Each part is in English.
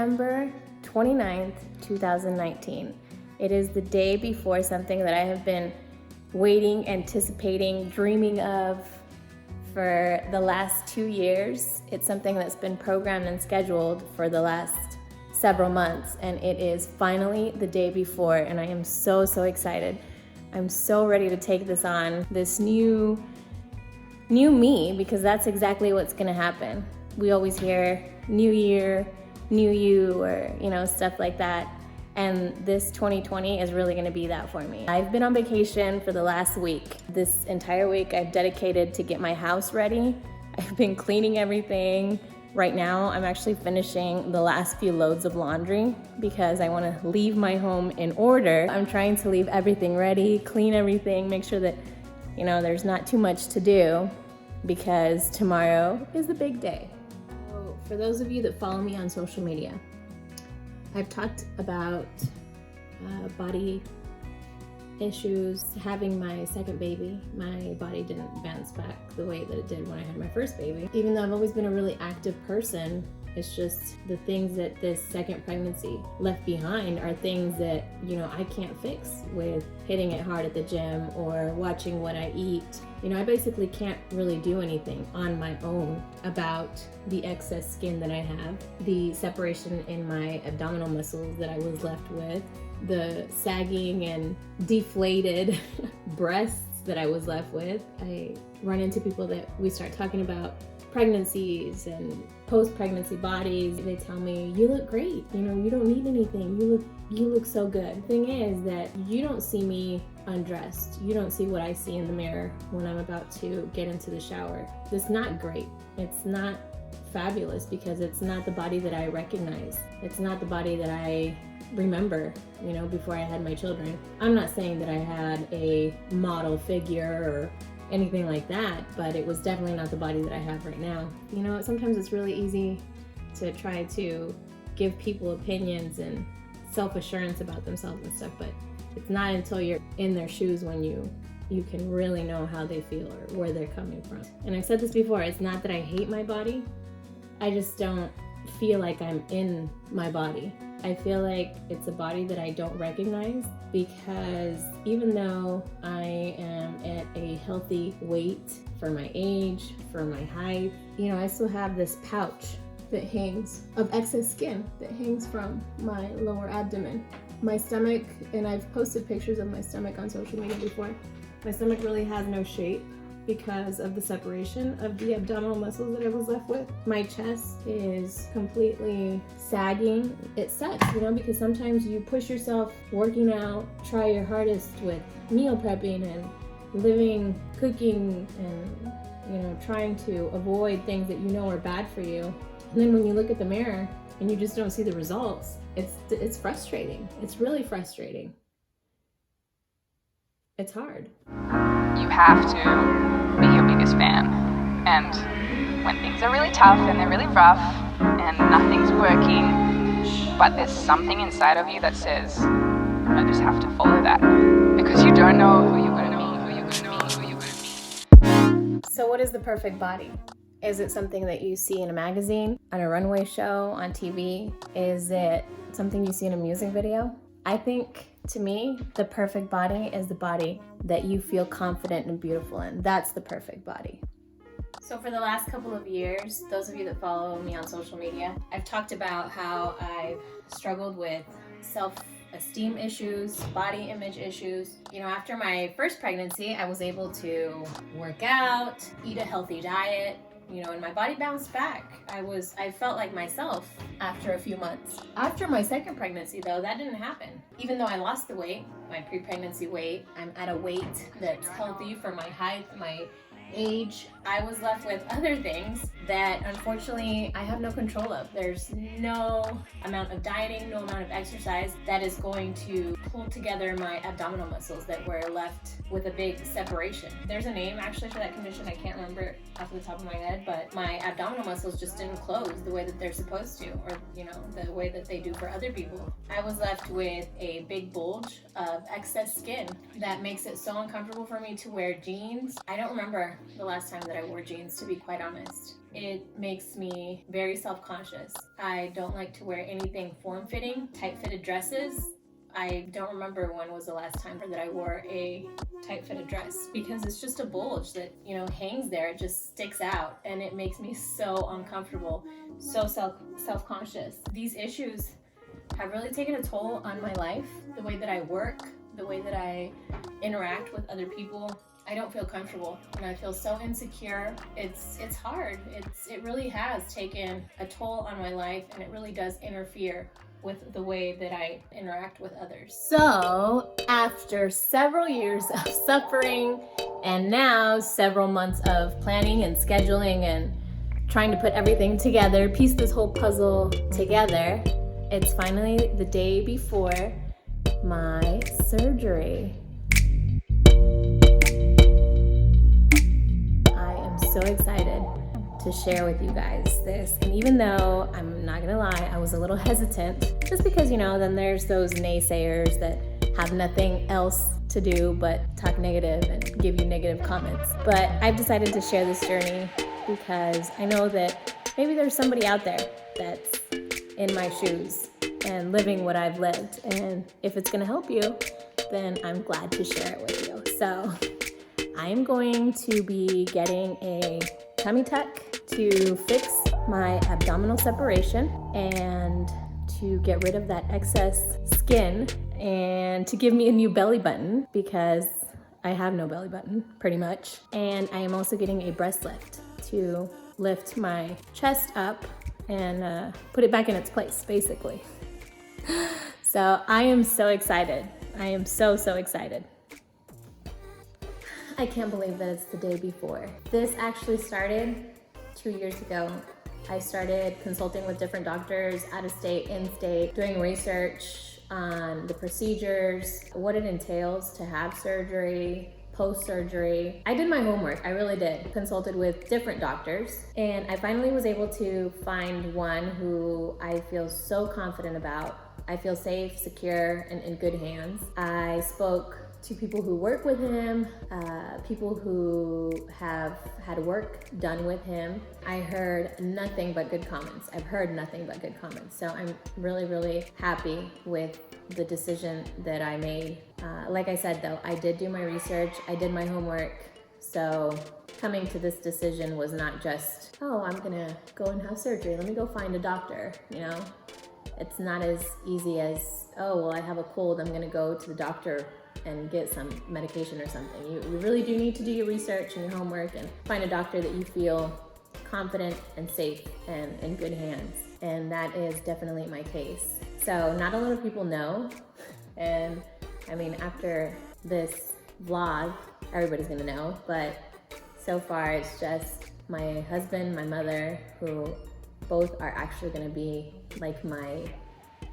December 29th, 2019. It is the day before something that I have been waiting, anticipating, dreaming of for the last 2 years. It's something that's been programmed and scheduled for the last several months, and it is finally the day before, and I am so excited. I'm so ready to take this on, this new me, because that's exactly what's gonna happen. We always hear new year, new you, or stuff like that. And this 2020 is really gonna be that for me. I've been on vacation for the last week. This entire week I've dedicated to get my house ready. I've been cleaning everything. Right now I'm actually finishing the last few loads of laundry because I wanna leave my home in order. I'm trying to leave everything ready, clean everything, make sure that there's not too much to do because tomorrow is the big day. So for those of you that follow me on social media, I've talked about body issues. Having my second baby, my body didn't bounce back the way that it did when I had my first baby. Even though I've always been a really active person, it's just the things that this second pregnancy left behind are things that, I can't fix with hitting it hard at the gym or watching what I eat. I basically can't really do anything on my own about the excess skin that I have, the separation in my abdominal muscles that I was left with, the sagging and deflated breasts that I was left with. I run into people that we start talking about pregnancies and post-pregnancy bodies. They tell me, you look great, you don't need anything, you look so good. The thing is that you don't see me undressed. You don't see what I see in the mirror when I'm about to get into the shower. It's not great. It's not fabulous because it's not the body that I recognize. It's not the body that I remember, before I had my children. I'm not saying that I had a model figure or anything like that, but it was definitely not the body that I have right now. Sometimes it's really easy to try to give people opinions and self-assurance about themselves and stuff, but it's not until you're in their shoes when you can really know how they feel or where they're coming from. And I've said this before, it's not that I hate my body, I just don't feel like I'm in my body. I feel like it's a body that I don't recognize because even though I am at a healthy weight for my age, for my height, I still have this pouch that hangs of excess skin that hangs from my lower abdomen. My stomach, and I've posted pictures of my stomach on social media before, my stomach really has no shape because of the separation of the abdominal muscles that I was left with. My chest is completely sagging. It sucks, because sometimes you push yourself working out, try your hardest with meal prepping and living, cooking, and trying to avoid things that are bad for you. And then when you look at the mirror and you just don't see the results, it's frustrating. It's really frustrating. It's hard. You have to be your biggest fan. And when things are really tough and they're really rough and nothing's working, but there's something inside of you that says, I just have to follow that. Because you don't know who you're going to be. So what is the perfect body? Is it something that you see in a magazine, on a runway show, on TV? Is it something you see in a music video? I think, to me, the perfect body is the body that you feel confident and beautiful in. That's the perfect body. So for the last couple of years, those of you that follow me on social media, I've talked about how I've struggled with self-esteem issues, body image issues. After my first pregnancy, I was able to work out, eat a healthy diet, and my body bounced back. I felt like myself after a few months. After my second pregnancy, though, that didn't happen. Even though I lost the weight, my pre-pregnancy weight, I'm at a weight that's healthy for my height, my age. I was left with other things that unfortunately I have no control of. There's no amount of dieting, no amount of exercise that is going to pull together my abdominal muscles that were left with a big separation. There's a name actually for that condition. I can't remember it off the top of my head, but my abdominal muscles just didn't close the way that they're supposed to, or the way that they do for other people. I was left with a big bulge of excess skin that makes it so uncomfortable for me to wear jeans. I don't remember the last time that I wore jeans, to be quite honest. It makes me very self-conscious. I don't like to wear anything form-fitting, tight-fitted dresses. I don't remember when was the last time that I wore a tight-fitted dress, because it's just a bulge that, hangs there. It just sticks out, and it makes me so uncomfortable, so self-conscious. These issues have really taken a toll on my life, the way that I work, the way that I interact with other people. I don't feel comfortable, and I feel so insecure. It's hard. It really has taken a toll on my life, and it really does interfere with the way that I interact with others. So, after several years of suffering, and now several months of planning and scheduling and trying to put everything together, piece this whole puzzle together, it's finally the day before my surgery. I am so excited to share with you guys this. And even though, I'm not gonna lie, I was a little hesitant, just because, then there's those naysayers that have nothing else to do but talk negative and give you negative comments. But I've decided to share this journey because I know that maybe there's somebody out there that's in my shoes and living what I've lived. And if it's gonna help you, then I'm glad to share it with you. So I'm going to be getting a tummy tuck to fix my abdominal separation and to get rid of that excess skin and to give me a new belly button, because I have no belly button pretty much. And I am also getting a breast lift to lift my chest up and put it back in its place, basically. So I am so excited. I am so excited. I can't believe that it's the day before. This actually started 2 years ago. I started consulting with different doctors, out of state, in state, doing research on the procedures, what it entails to have surgery, post-surgery. I did my homework, I really did. Consulted with different doctors, and I finally was able to find one who I feel so confident about. I feel safe, secure, and in good hands. I spoke to people who work with him, people who have had work done with him. I heard nothing but good comments. I've heard nothing but good comments. So I'm really happy with the decision that I made. Like I said though, I did do my research, I did my homework. So coming to this decision was not just, oh, I'm gonna go and have surgery, let me go find a doctor, It's not as easy as, oh, well, I have a cold, I'm gonna go to the doctor and get some medication or something. You really do need to do your research and your homework and find a doctor that you feel confident and safe and in good hands. And that is definitely my case. So not a lot of people know. And I mean, after this vlog, everybody's gonna know, but so far it's just my husband, my mother, who both are actually gonna be like my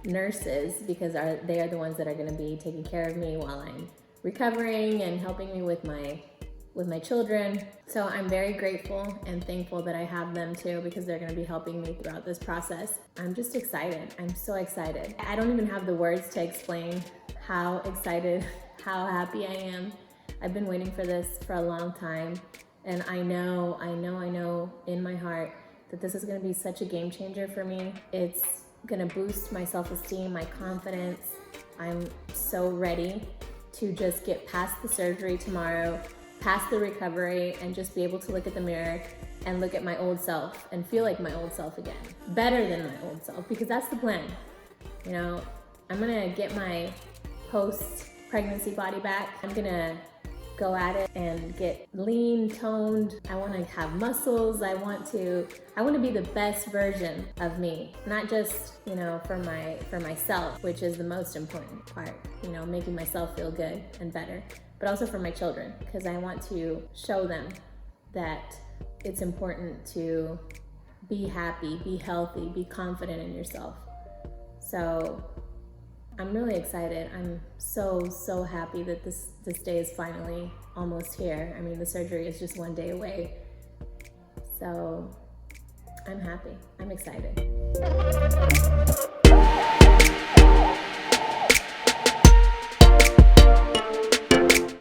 nurses, because they are the ones that are gonna be taking care of me while I'm recovering and helping me with my children. So I'm very grateful and thankful that I have them too, because they're gonna be helping me throughout this process. I'm just excited. I'm so excited. I don't even have the words to explain how excited, how happy I am. I've been waiting for this for a long time, and I know in my heart that this is gonna be such a game changer for me. It's gonna boost my self-esteem, my confidence. I'm so ready to just get past the surgery tomorrow, past the recovery, and just be able to look at the mirror and look at my old self and feel like my old self again. Better than my old self, because that's the plan. I'm gonna get my post-pregnancy body back. I'm gonna go at it and get lean, toned. I wanna have muscles. I want to be the best version of me, not just, for myself, which is the most important part, making myself feel good and better, but also for my children, because I want to show them that it's important to be happy, be healthy, be confident in yourself. So I'm really excited. I'm so happy that this day is finally almost here. I mean, the surgery is just one day away. So I'm happy. I'm excited.